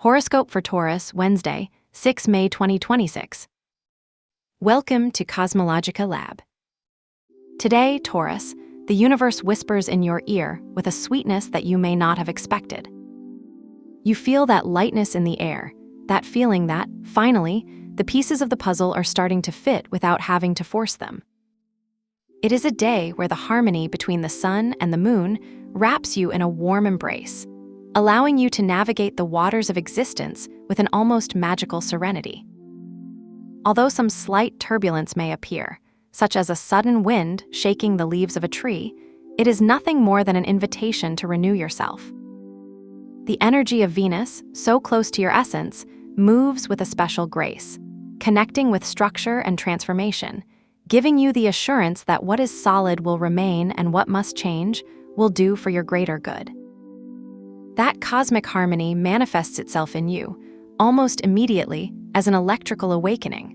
Horoscope for Taurus, Wednesday, 6 May 2026. Welcome to CosmologicaLab. Today, Taurus, the universe whispers in your ear with a sweetness that you may not have expected. You feel that lightness in the air, that feeling that, finally, the pieces of the puzzle are starting to fit without having to force them. It is a day where the harmony between the sun and the moon wraps you in a warm embrace, allowing you to navigate the waters of existence with an almost magical serenity. Although some slight turbulence may appear, such as a sudden wind shaking the leaves of a tree, it is nothing more than an invitation to renew yourself. The energy of Venus, so close to your essence, moves with a special grace, connecting with structure and transformation, giving you the assurance that what is solid will remain and what must change will do for your greater good. That cosmic harmony manifests itself in you, almost immediately, as an electrical awakening.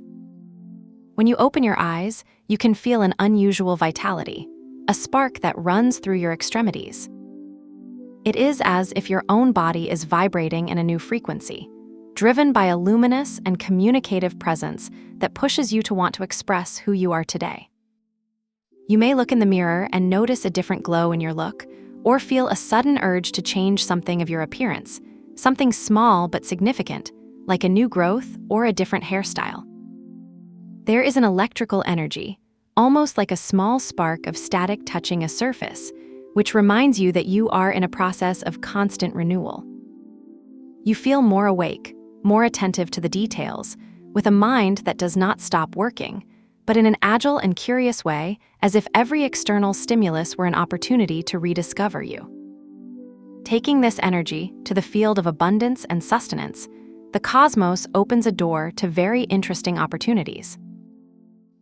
When you open your eyes, you can feel an unusual vitality, a spark that runs through your extremities. It is as if your own body is vibrating in a new frequency, driven by a luminous and communicative presence that pushes you to want to express who you are today. You may look in the mirror and notice a different glow in your look, or feel a sudden urge to change something of your appearance, something small but significant, like a new growth or a different hairstyle. There is an electrical energy, almost like a small spark of static touching a surface, which reminds you that you are in a process of constant renewal. You feel more awake, more attentive to the details, with a mind that does not stop working, but in an agile and curious way, as if every external stimulus were an opportunity to rediscover you. Taking this energy to the field of abundance and sustenance, the cosmos opens a door to very interesting opportunities.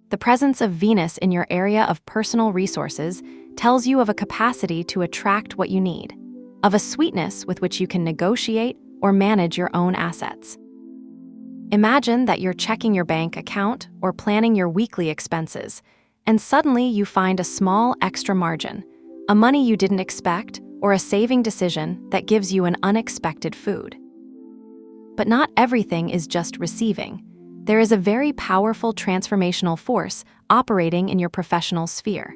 The presence of Venus in your area of personal resources tells you of a capacity to attract what you need, of a sweetness with which you can negotiate or manage your own assets. Imagine that you're checking your bank account or planning your weekly expenses, and suddenly you find a small extra margin, a money you didn't expect, or a saving decision that gives you an unexpected food. But not everything is just receiving. There is a very powerful transformational force operating in your professional sphere.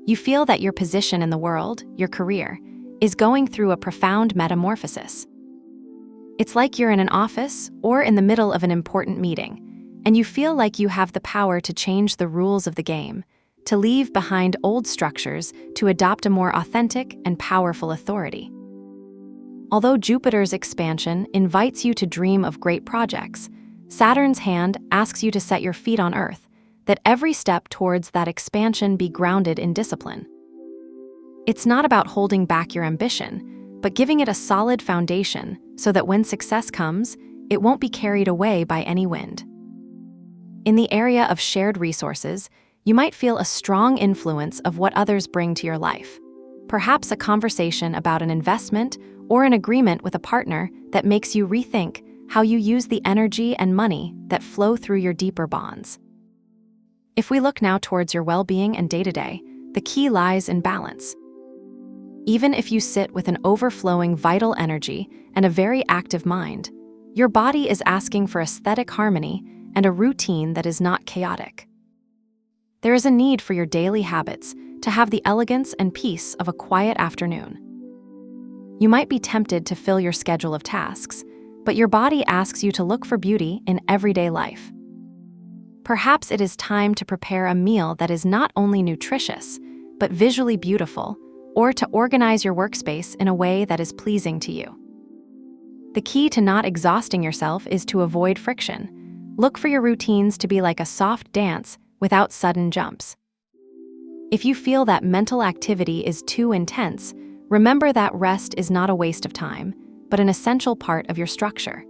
You feel that your position in the world, your career, is going through a profound metamorphosis. It's like you're in an office or in the middle of an important meeting, and you feel like you have the power to change the rules of the game, to leave behind old structures to adopt a more authentic and powerful authority. Although Jupiter's expansion invites you to dream of great projects, Saturn's hand asks you to set your feet on Earth, that every step towards that expansion be grounded in discipline. It's not about holding back your ambition, but giving it a solid foundation so that when success comes, it won't be carried away by any wind. In the area of shared resources, you might feel a strong influence of what others bring to your life. Perhaps a conversation about an investment or an agreement with a partner that makes you rethink how you use the energy and money that flow through your deeper bonds. If we look now towards your well-being and day-to-day, the key lies in balance. Even if you sit with an overflowing vital energy and a very active mind, your body is asking for aesthetic harmony and a routine that is not chaotic. There is a need for your daily habits to have the elegance and peace of a quiet afternoon. You might be tempted to fill your schedule of tasks, but your body asks you to look for beauty in everyday life. Perhaps it is time to prepare a meal that is not only nutritious, but visually beautiful, or to organize your workspace in a way that is pleasing to you. The key to not exhausting yourself is to avoid friction. Look for your routines to be like a soft dance without sudden jumps. If you feel that mental activity is too intense, remember that rest is not a waste of time, but an essential part of your structure.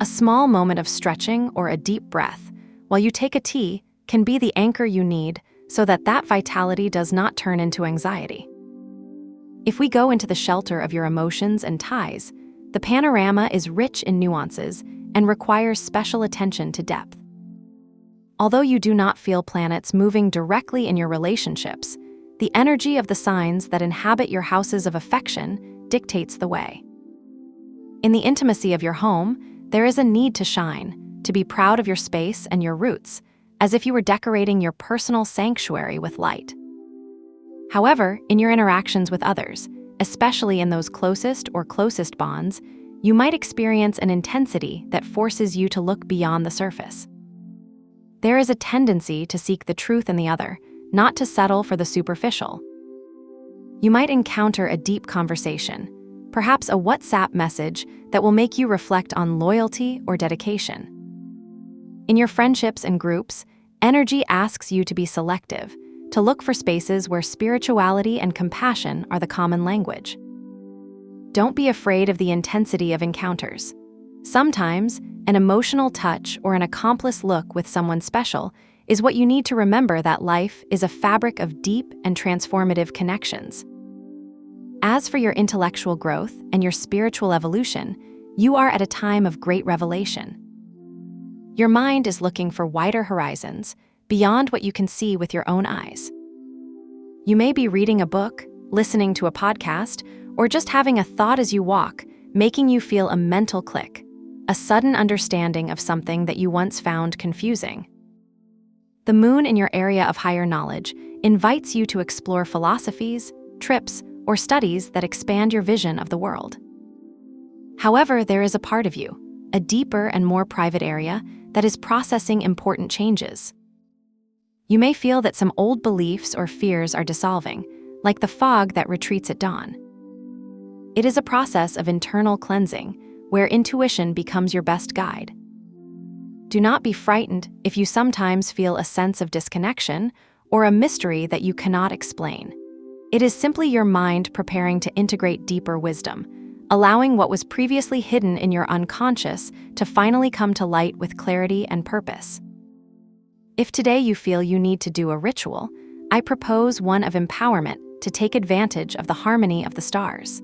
A small moment of stretching or a deep breath while you take a tea can be the anchor you need so that vitality does not turn into anxiety. If we go into the shelter of your emotions and ties, the panorama is rich in nuances and requires special attention to depth. Although you do not feel planets moving directly in your relationships, the energy of the signs that inhabit your houses of affection dictates the way. In the intimacy of your home, there is a need to shine, to be proud of your space and your roots, as if you were decorating your personal sanctuary with light. However, in your interactions with others, especially in those closest bonds, you might experience an intensity that forces you to look beyond the surface. There is a tendency to seek the truth in the other, not to settle for the superficial. You might encounter a deep conversation, perhaps a WhatsApp message that will make you reflect on loyalty or dedication. In your friendships and groups, energy asks you to be selective, to look for spaces where spirituality and compassion are the common language. Don't be afraid of the intensity of encounters. Sometimes, an emotional touch or an accomplice look with someone special is what you need to remember that life is a fabric of deep and transformative connections. As for your intellectual growth and your spiritual evolution, you are at a time of great revelation. Your mind is looking for wider horizons, beyond what you can see with your own eyes. You may be reading a book, listening to a podcast, or just having a thought as you walk, making you feel a mental click, a sudden understanding of something that you once found confusing. The moon in your area of higher knowledge invites you to explore philosophies, trips, or studies that expand your vision of the world. However, there is a part of you, a deeper and more private area, that is processing important changes. You may feel that some old beliefs or fears are dissolving, like the fog that retreats at dawn. It is a process of internal cleansing, where intuition becomes your best guide. Do not be frightened if you sometimes feel a sense of disconnection or a mystery that you cannot explain. It is simply your mind preparing to integrate deeper wisdom, allowing what was previously hidden in your unconscious to finally come to light with clarity and purpose. If today you feel you need to do a ritual, I propose one of empowerment to take advantage of the harmony of the stars.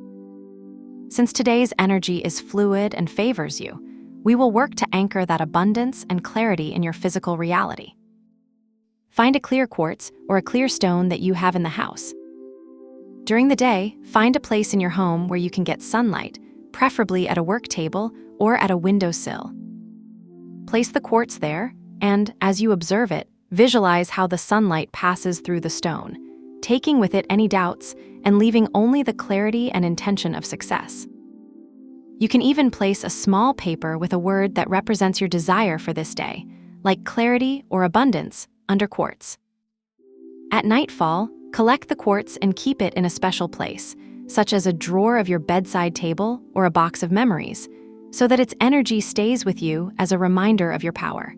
Since today's energy is fluid and favors you, we will work to anchor that abundance and clarity in your physical reality. Find a clear quartz or a clear stone that you have in the house. During the day, find a place in your home where you can get sunlight, preferably at a work table or at a windowsill. Place the quartz there, and as you observe it, visualize how the sunlight passes through the stone, taking with it any doubts and leaving only the clarity and intention of success. You can even place a small paper with a word that represents your desire for this day, like clarity or abundance, under quartz. At nightfall, collect the quartz and keep it in a special place, such as a drawer of your bedside table or a box of memories, so that its energy stays with you as a reminder of your power.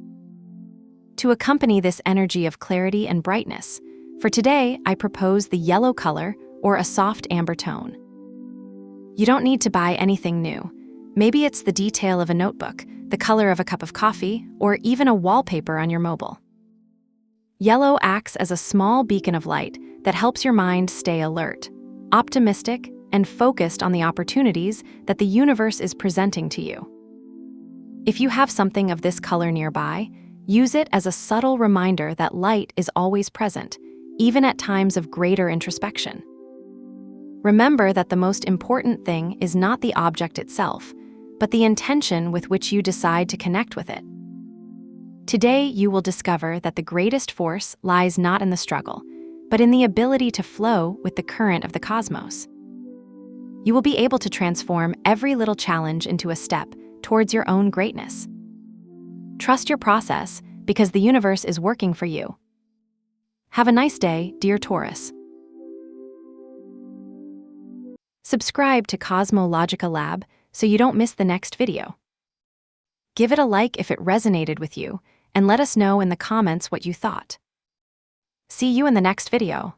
To accompany this energy of clarity and brightness, for today I propose the yellow color or a soft amber tone. You don't need to buy anything new. Maybe it's the detail of a notebook, the color of a cup of coffee, or even a wallpaper on your mobile. Yellow acts as a small beacon of light that helps your mind stay alert, optimistic, and focused on the opportunities that the universe is presenting to you. If you have something of this color nearby, use it as a subtle reminder that light is always present, even at times of greater introspection. Remember that the most important thing is not the object itself, but the intention with which you decide to connect with it. Today, you will discover that the greatest force lies not in the struggle, but in the ability to flow with the current of the cosmos. You will be able to transform every little challenge into a step towards your own greatness. Trust your process, because the universe is working for you. Have a nice day, dear Taurus. Subscribe to CosmologicaLab so you don't miss the next video. Give it a like if it resonated with you, and let us know in the comments what you thought. See you in the next video.